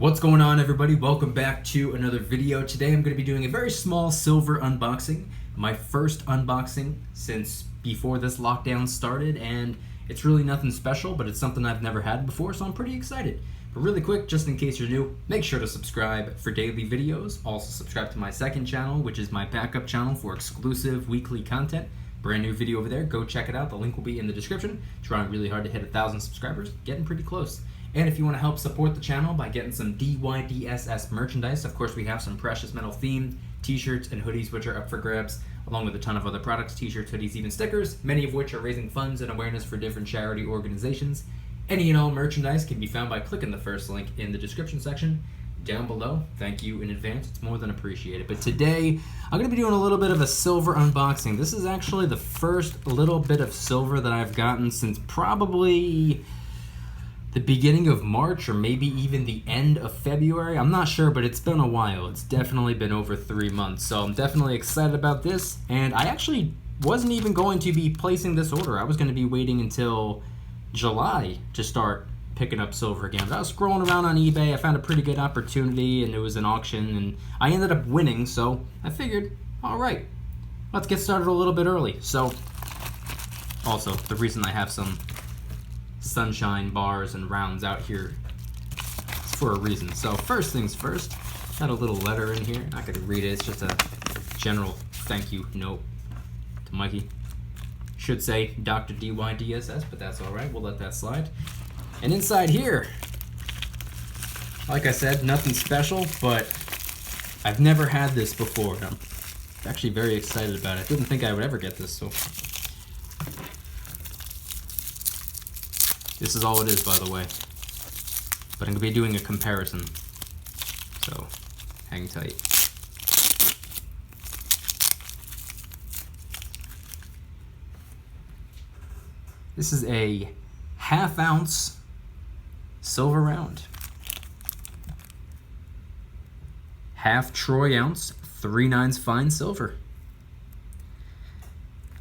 What's going on, everybody? Welcome back to another video. Today I'm going to be doing a very small silver unboxing. My first unboxing since before this lockdown started, and it's really nothing special, but it's something I've never had before, so I'm pretty excited. But really quick, just in case you're new, make sure to subscribe for daily videos. Also subscribe to my second channel, which is my backup channel for exclusive weekly content. Brand new video over there. Go check it out. The link will be in the description. Trying really hard to hit 1,000 subscribers. Getting pretty close. And if you want to help support the channel by getting some DYDSS merchandise, of course we have some precious metal themed t-shirts and hoodies which are up for grabs, along with a ton of other products, t-shirts, hoodies, even stickers, many of which are raising funds and awareness for different charity organizations. Any and all merchandise can be found by clicking the first link in the description section down below. Thank you in advance, it's more than appreciated. But today, I'm going to be doing a little bit of a silver unboxing. This is actually the first little bit of silver that I've gotten since probably the beginning of March, or maybe even the end of February. I'm not sure, but it's been a while. It's definitely been over 3 months, so I'm definitely excited about this. And I actually wasn't even going to be placing this order. I was going to be waiting until July to start picking up silver again. But I was scrolling around on eBay. I found a pretty good opportunity, and it was an auction, and I ended up winning, so I figured, all right, let's get started a little bit early. So, also, the reason I have some sunshine bars and rounds out here for a reason. So first things first, got a little letter in here. Not gonna read it, it's just a general thank you note to Mikey. Should say Dr. DYDSS, but that's all right, we'll let that slide. And inside here, like I said, nothing special, but I've never had this before, and I'm actually very excited about it. I didn't think I would ever get this, so this is all it is, by the way, but I'm going to be doing a comparison, so hang tight. This is a 1/2 ounce silver round. 1/2 troy ounce, 3/9 fine silver.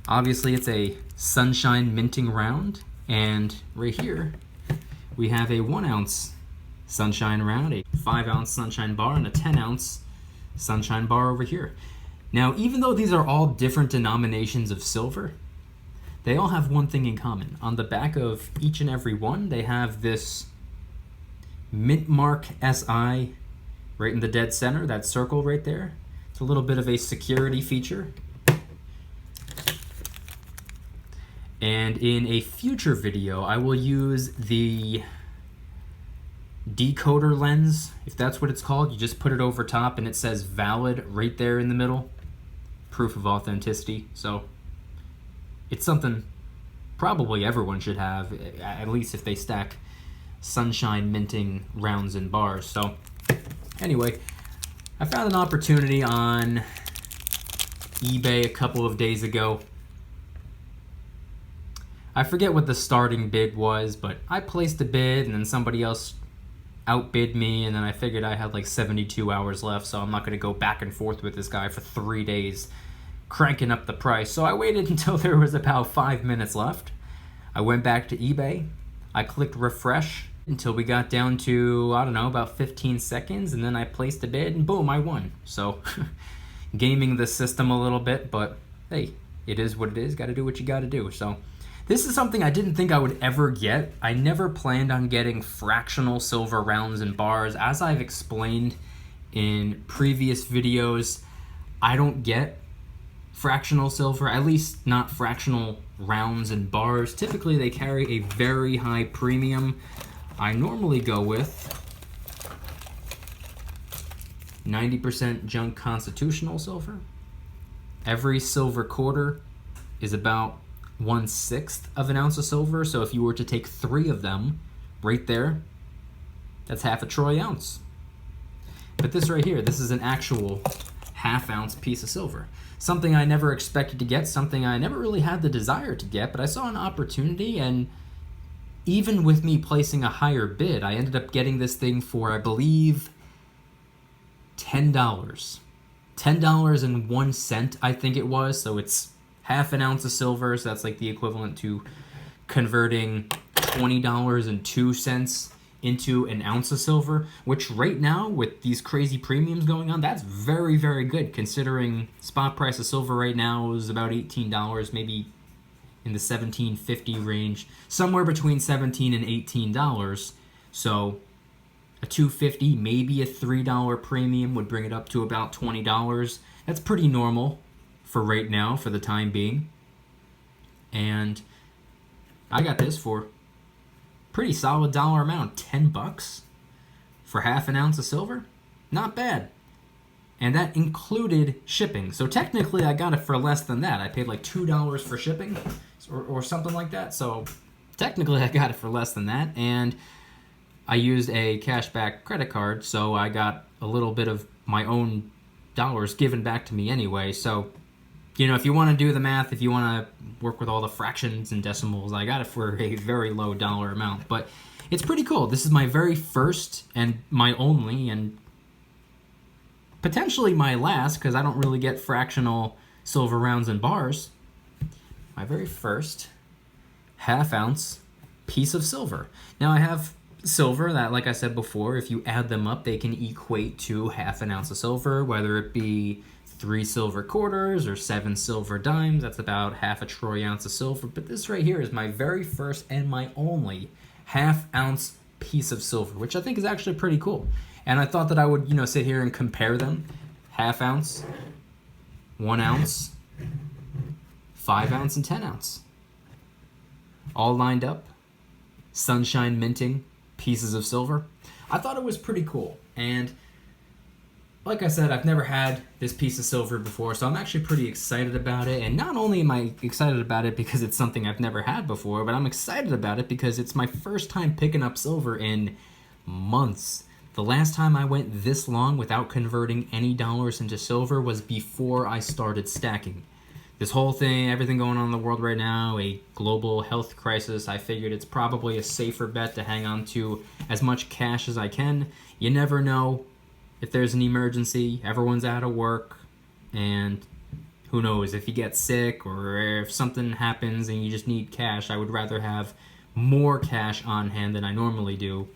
Obviously it's a sunshine minting round. And right here, we have a 1 ounce sunshine round, a 5 ounce sunshine bar, and a 10 ounce sunshine bar over here. Now, even though these are all different denominations of silver, they all have one thing in common. On the back of each and every one, they have this mint mark SI right in the dead center, that circle right there. It's a little bit of a security feature. And in a future video, I will use the decoder lens, if that's what it's called. You just put it over top and it says valid right there in the middle. Proof of authenticity. So it's something probably everyone should have, at least if they stack sunshine minting rounds and bars. So anyway, I found an opportunity on eBay a couple of days ago. I forget what the starting bid was, but I placed a bid and then somebody else outbid me, and then I figured I had like 72 hours left, so I'm not going to go back and forth with this guy for 3 days cranking up the price. So I waited until there was about 5 minutes left. I went back to eBay. I clicked refresh until we got down to, I don't know, about 15 seconds, and then I placed a bid and boom, I won. So gaming the system a little bit, but hey, it is what it is. Got to do what you got to do. So this is something I didn't think I would ever get. I never planned on getting fractional silver rounds and bars. As I've explained in previous videos, I don't get fractional silver, at least not fractional rounds and bars. Typically they carry a very high premium. I normally go with 90% junk constitutional silver. Every silver quarter is about 1/6 of an ounce of silver, so if you were to take 3 of them right there, that's 1/2 troy ounce. But this right here, this is an actual 1/2 ounce piece of silver. Something I never expected to get, something I never really had the desire to get, but I saw an opportunity, and even with me placing a higher bid, I ended up getting this thing for, I believe, $10. $10.01, I think it was, so it's 1/2 ounce of silver, so that's like the equivalent to converting $20.02 into an ounce of silver, which right now with these crazy premiums going on, that's very, very good considering spot price of silver right now is about $18, maybe in the $17.50 range, somewhere between $17 and $18. So a $2.50, maybe a $3 premium would bring it up to about $20. That's pretty normal for right now, for the time being. And I got this for pretty solid dollar amount, $10 for half an ounce of silver. Not bad. And that included shipping. So technically I got it for less than that. I paid like $2 for shipping or something like that. So technically I got it for less than that. And I used a cashback credit card, so I got a little bit of my own dollars given back to me anyway. So, you know, if you want to do the math, if you want to work with all the fractions and decimals, I got it for a very low dollar amount. But it's pretty cool. This is my very first and my only and potentially my last, because I don't really get fractional silver rounds and bars. My very first half ounce piece of silver. Now I have silver that, like I said before, if you add them up, they can equate to half an ounce of silver, whether it be 3 silver quarters or 7 silver dimes. That's about half a troy ounce of silver. But this right here is my very first and my only half ounce piece of silver, which I think is actually pretty cool. And I thought that I would, you know, sit here and compare them. Half ounce, 1 ounce, 5 ounce, and 10 ounce. All lined up, sunshine minting pieces of silver. I thought it was pretty cool. And like I said, I've never had this piece of silver before, so I'm actually pretty excited about it. And not only am I excited about it because it's something I've never had before, but I'm excited about it because it's my first time picking up silver in months. The last time I went this long without converting any dollars into silver was before I started stacking. This whole thing, everything going on in the world right now, a global health crisis, I figured it's probably a safer bet to hang on to as much cash as I can. You never know if there's an emergency, everyone's out of work, and who knows, if you get sick or if something happens and you just need cash. I would rather have more cash on hand than I normally do.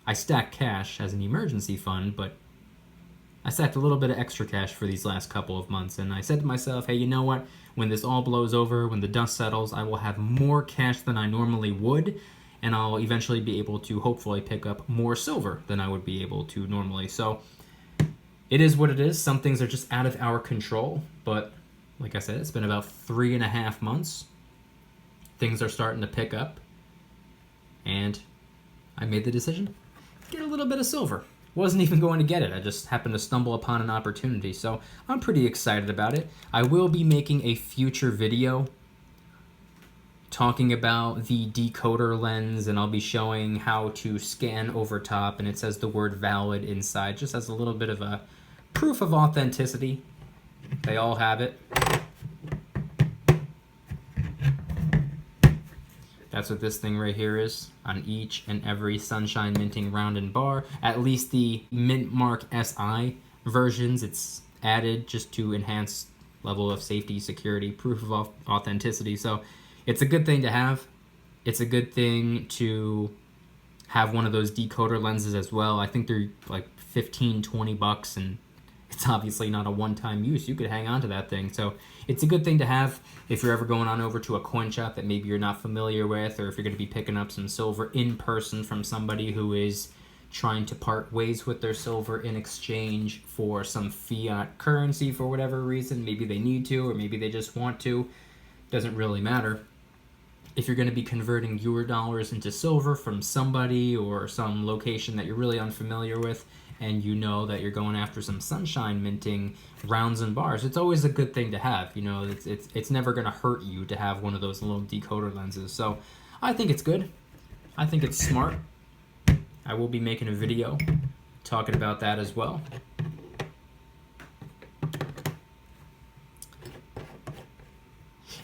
I stack cash as an emergency fund, but I stacked a little bit of extra cash for these last couple of months, and I said to myself, hey, you know what? When this all blows over, when the dust settles, I will have more cash than I normally would, and I'll eventually be able to hopefully pick up more silver than I would be able to normally. So it is what it is. Some things are just out of our control, but like I said, it's been about 3.5 months. Things are starting to pick up, and I made the decision to get a little bit of silver. Wasn't even going to get it. I just happened to stumble upon an opportunity. So I'm pretty excited about it. I will be making a future video talking about the decoder lens, and I'll be showing how to scan over top, and it says the word valid inside, just as a little bit of a proof of authenticity. They all have it. That's what this thing right here is on each and every Sunshine Minting round and bar. At least the Mint Mark SI versions, it's added just to enhance level of safety, security, proof of authenticity. So it's a good thing to have. It's a good thing to have one of those decoder lenses as well. I think they're like $15-20, and it's obviously not a one-time use. You could hang on to that thing. So it's a good thing to have if you're ever going on over to a coin shop that maybe you're not familiar with, or if you're going to be picking up some silver in person from somebody who is trying to part ways with their silver in exchange for some fiat currency for whatever reason. Maybe they need to, or maybe they just want to. Doesn't really matter. If you're going to be converting your dollars into silver from somebody or some location that you're really unfamiliar with, and you know that you're going after some sunshine minting rounds and bars, it's always a good thing to have. You know, it's never going to hurt you to have one of those little decoder lenses. So I think it's good. I think it's smart. I will be making a video talking about that as well.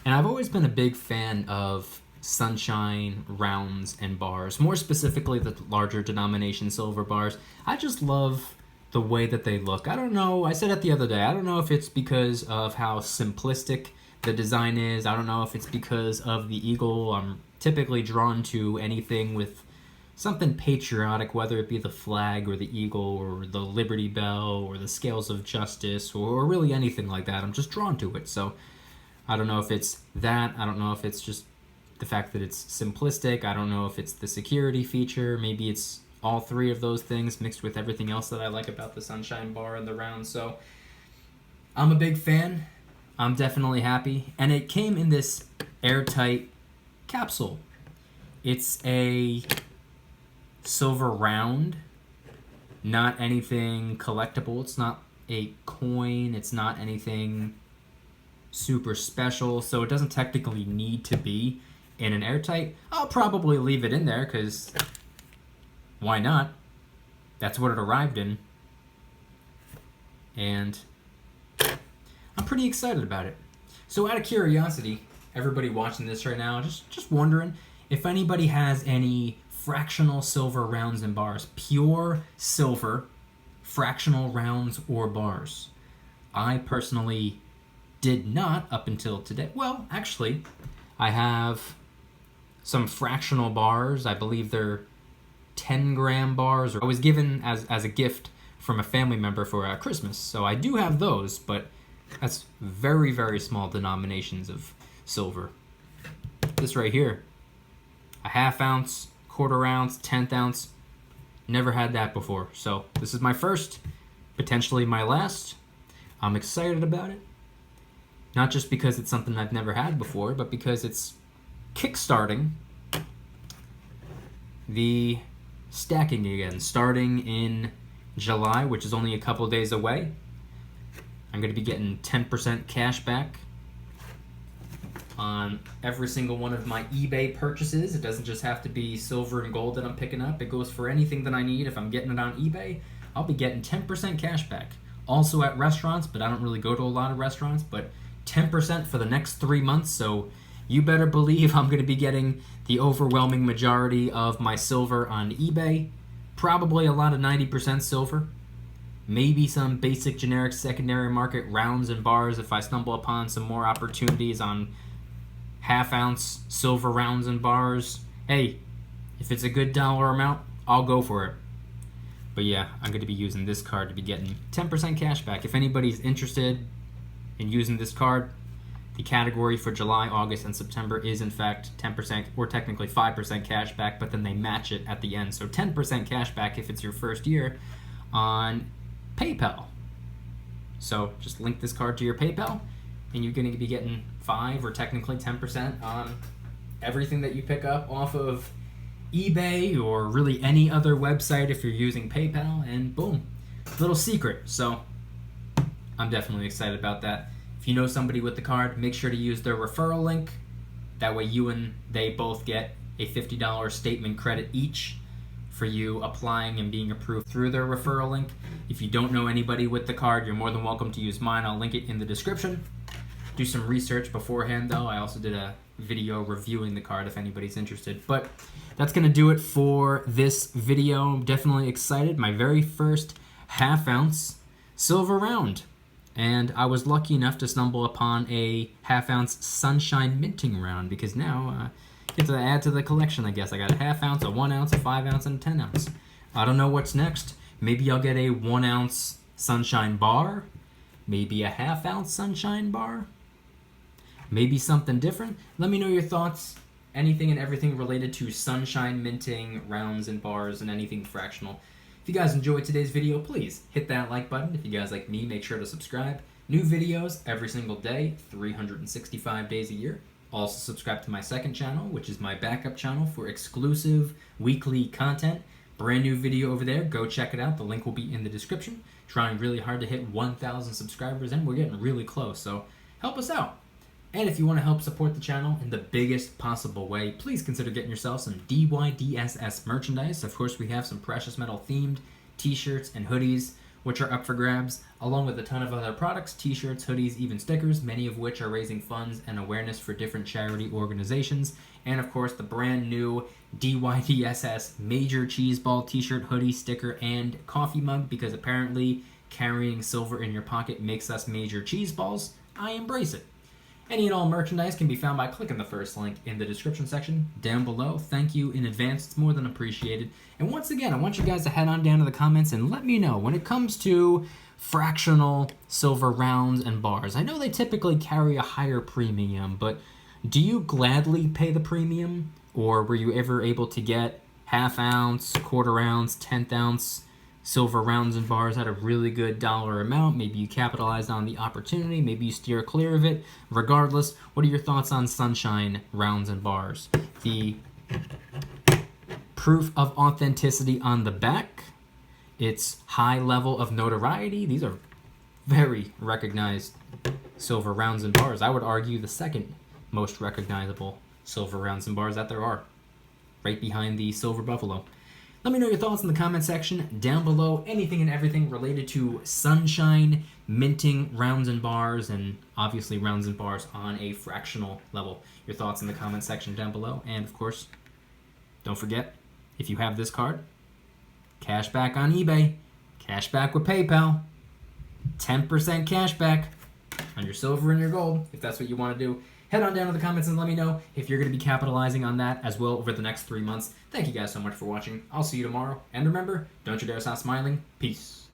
And I've always been a big fan of sunshine rounds and bars, more specifically the larger denomination silver bars. I just love the way that they look. I don't know, I said it the other day, I don't know if it's because of how simplistic the design is. I don't know if it's because of the eagle. I'm typically drawn to anything with something patriotic, whether it be the flag or the eagle or the Liberty Bell or the scales of justice or really anything like that. I'm just drawn to it. So I don't know if it's that. I don't know if it's just the fact that it's simplistic. I don't know if it's the security feature. Maybe it's all three of those things mixed with everything else that I like about the Sunshine Bar and the round. So I'm a big fan. I'm definitely happy. And it came in this airtight capsule. It's a silver round, not anything collectible. It's not a coin. It's not anything super special. So it doesn't technically need to be in an airtight. I'll probably leave it in there because why not? That's what it arrived in. And I'm pretty excited about it. So out of curiosity, everybody watching this right now, just wondering if anybody has any fractional silver rounds and bars. Pure silver fractional rounds or bars. I personally did not up until today. Well, actually, I have some fractional bars. I believe they're 10-gram bars. I was given as a gift from a family member for Christmas. So I do have those, but that's very, very small denominations of silver. This right here, a half ounce, quarter ounce, 10th ounce. Never had that before. So this is my first, potentially my last. I'm excited about it. Not just because it's something I've never had before, but because it's kickstarting the stacking again, starting in July, which is only a couple days away. I'm going to be getting 10% cash back on every single one of my eBay purchases. It doesn't just have to be silver and gold that I'm picking up. It goes for anything that I need. If I'm getting it on eBay, I'll be getting 10% cash back. Also at restaurants, but I don't really go to a lot of restaurants, but 10% for the next 3 months. So you better believe I'm going to be getting the overwhelming majority of my silver on eBay. Probably a lot of 90% silver. Maybe some basic generic secondary market rounds and bars if I stumble upon some more opportunities on half-ounce silver rounds and bars. Hey, if it's a good dollar amount, I'll go for it. But yeah, I'm going to be using this card to be getting 10% cash back. If anybody's interested in using this card, the category for July, August, and September is in fact 10%, or technically 5% cash back, but then they match it at the end. So 10% cash back if it's your first year on PayPal. So just link this card to your PayPal, and you're going to be getting 5 or technically 10% on everything that you pick up off of eBay or really any other website if you're using PayPal, and boom, little secret. So I'm definitely excited about that. If you know somebody with the card, make sure to use their referral link. That way you and they both get a $50 statement credit each for you applying and being approved through their referral link. If you don't know anybody with the card, you're more than welcome to use mine. I'll link it in the description. Do some research beforehand though. I also did a video reviewing the card if anybody's interested. But that's going to do it for this video. I'm definitely excited. My very first half-ounce silver round. And I was lucky enough to stumble upon a half-ounce Sunshine minting round because now I get to add to the collection, I guess. I got a half-ounce, a 1 ounce, a 5 ounce, and a 10 ounce. I don't know what's next. Maybe I'll get a 1 ounce Sunshine bar. Maybe a half-ounce Sunshine bar. Maybe something different. Let me know your thoughts. Anything and everything related to Sunshine minting, rounds and bars, and anything fractional. If you guys enjoyed today's video, please hit that like button. If you guys like me, make sure to subscribe. New videos every single day, 365 days a year. Also subscribe to my second channel, which is my backup channel for exclusive weekly content. Brand new video over there. Go check it out. The link will be in the description. Trying really hard to hit 1,000 subscribers, and we're getting really close, so help us out. And if you want to help support the channel in the biggest possible way, please consider getting yourself some DYDSS merchandise. Of course, we have some precious metal themed t-shirts and hoodies, which are up for grabs, along with a ton of other products, t-shirts, hoodies, even stickers, many of which are raising funds and awareness for different charity organizations. And of course, the brand new DYDSS Major Cheese Ball t-shirt, hoodie, sticker, and coffee mug, because apparently carrying silver in your pocket makes us major cheese balls. I embrace it. Any and all merchandise can be found by clicking the first link in the description section down below. Thank you in advance. It's more than appreciated. And once again, I want you guys to head on down to the comments and let me know when it comes to fractional silver rounds and bars. I know they typically carry a higher premium, but do you gladly pay the premium? Or were you ever able to get half ounce, quarter ounce, 10th ounce silver rounds and bars at a really good dollar amount? Maybe you capitalized on the opportunity, maybe you steer clear of it. Regardless, what are your thoughts on Sunshine rounds and bars? The proof of authenticity on the back, its high level of notoriety. These are very recognized silver rounds and bars. I would argue the second most recognizable silver rounds and bars that there are, right behind the Silver Buffalo. Let me know your thoughts in the comment section down below. Anything and everything related to Sunshine minting rounds and bars, and obviously rounds and bars on a fractional level. Your thoughts in the comment section down below. And of course, don't forget, if you have this card, cash back on eBay, cash back with PayPal, 10% cash back on your silver and your gold, if that's what you want to do. Head on down to the comments and let me know if you're going to be capitalizing on that as well over the next 3 months. Thank you guys so much for watching. I'll see you tomorrow. And remember, don't you dare stop smiling. Peace.